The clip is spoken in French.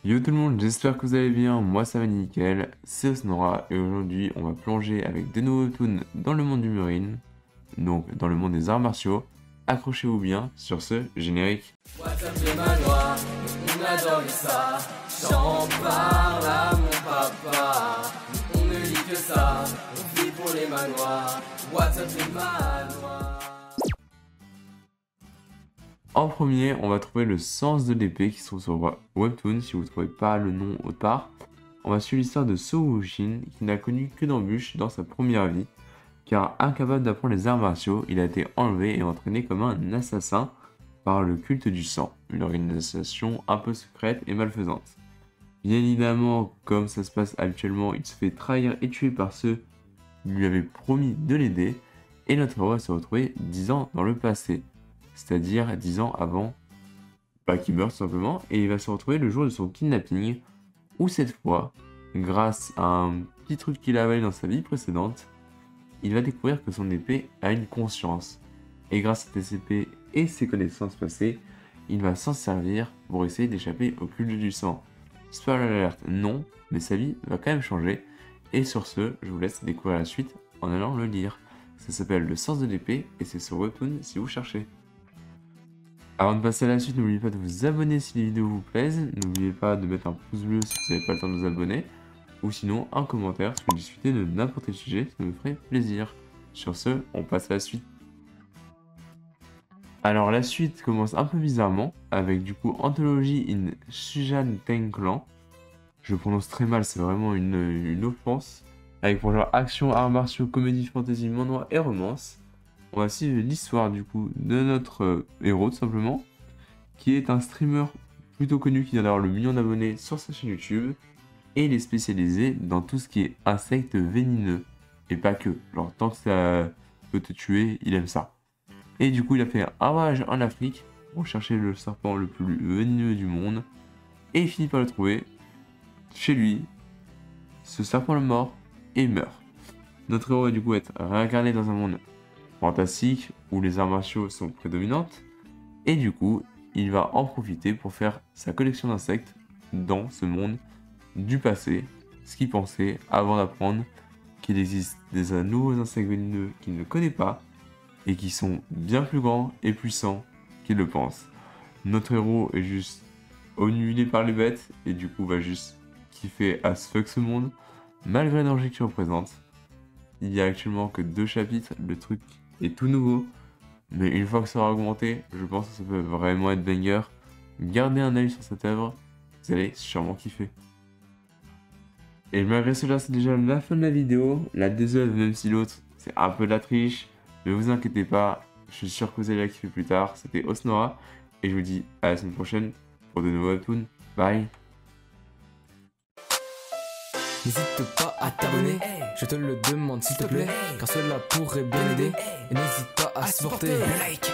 Yo tout le monde, j'espère que vous allez bien, moi ça va nickel, c'est Osnora et aujourd'hui on va plonger avec de nouveaux webtoons dans le monde du Marine, donc dans le monde des arts martiaux. Accrochez-vous bien sur ce générique. WhatsApp les manoirs, on adore ça, j'en parle à mon papa, on ne lit que ça, on vit pour les manoirs, WhatsApp les manoirs. En premier, on va trouver le sens de l'épée qui se trouve sur Webtoon, si vous ne trouvez pas le nom autre part. On va suivre l'histoire de So Woo-shin, qui n'a connu que d'embûches dans sa première vie, car incapable d'apprendre les arts martiaux, il a été enlevé et entraîné comme un assassin par le culte du sang, une organisation un peu secrète et malfaisante. Bien évidemment, comme ça se passe habituellement, il se fait trahir et tuer par ceux qui lui avaient promis de l'aider, et notre héros va se retrouver 10 ans dans le passé. C'est-à-dire 10 ans avant qu'il meure tout simplement, et il va se retrouver le jour de son kidnapping, où cette fois, grâce à un petit truc qu'il a avalé dans sa vie précédente, il va découvrir que son épée a une conscience. Et grâce à cette épée et ses connaissances passées, il va s'en servir pour essayer d'échapper au culte du sang. Spoiler alert, non, mais sa vie va quand même changer, et sur ce, je vous laisse découvrir la suite en allant le lire. Ça s'appelle Le sens de l'épée, et c'est sur Webtoon si vous cherchez. Avant de passer à la suite, n'oubliez pas de vous abonner si les vidéos vous plaisent, n'oubliez pas de mettre un pouce bleu si vous n'avez pas le temps de vous abonner, ou sinon un commentaire si vous discutez de n'importe quel sujet, ça me ferait plaisir. Sur ce, on passe à la suite. Alors la suite commence un peu bizarrement, avec du coup Anthology in Sujan Tenklan. Je prononce très mal, c'est vraiment une offense. Avec pour genre action, arts martiaux, comédie, fantasy, manhwa et romance. On va suivre l'histoire du coup de notre héros tout simplement, qui est un streamer plutôt connu qui vient d'avoir le million d'abonnés sur sa chaîne YouTube, et il est spécialisé dans tout ce qui est insectes vénineux, et pas que, genre tant que ça peut te tuer, il aime ça. Et du coup il a fait un voyage en Afrique pour chercher le serpent le plus vénineux du monde, et il finit par le trouver chez lui. Ce serpent le mord et il meurt. Notre héros va du coup être réincarné dans un monde fantastique où les arts martiaux sont prédominantes, et du coup il va en profiter pour faire sa collection d'insectes dans ce monde du passé, ce qu'il pensait avant d'apprendre qu'il existe des nouveaux insectes vénéneux qu'il ne connaît pas et qui sont bien plus grands et puissants qu'il le pense. Notre héros est juste ennuyé par les bêtes et du coup va juste kiffer as fuck ce monde malgré le danger qu'il représente. Il y a actuellement que 2 chapitres, le truc est tout nouveau, mais une fois que ça aura augmenté, je pense que ça peut vraiment être banger. Gardez un œil sur cette œuvre, vous allez sûrement kiffer. Et malgré cela, c'est déjà la fin de la vidéo. La deuxième, même si l'autre c'est un peu de la triche, ne vous inquiétez pas, je suis sûr que vous allez la kiffer plus tard. C'était Osnora, et je vous dis à la semaine prochaine pour de nouveaux webtoons. Bye. N'hésite pas à t'abonner, je te le demande s'il te plaît, car cela pourrait bien aider. Et n'hésite pas à supporter. Like.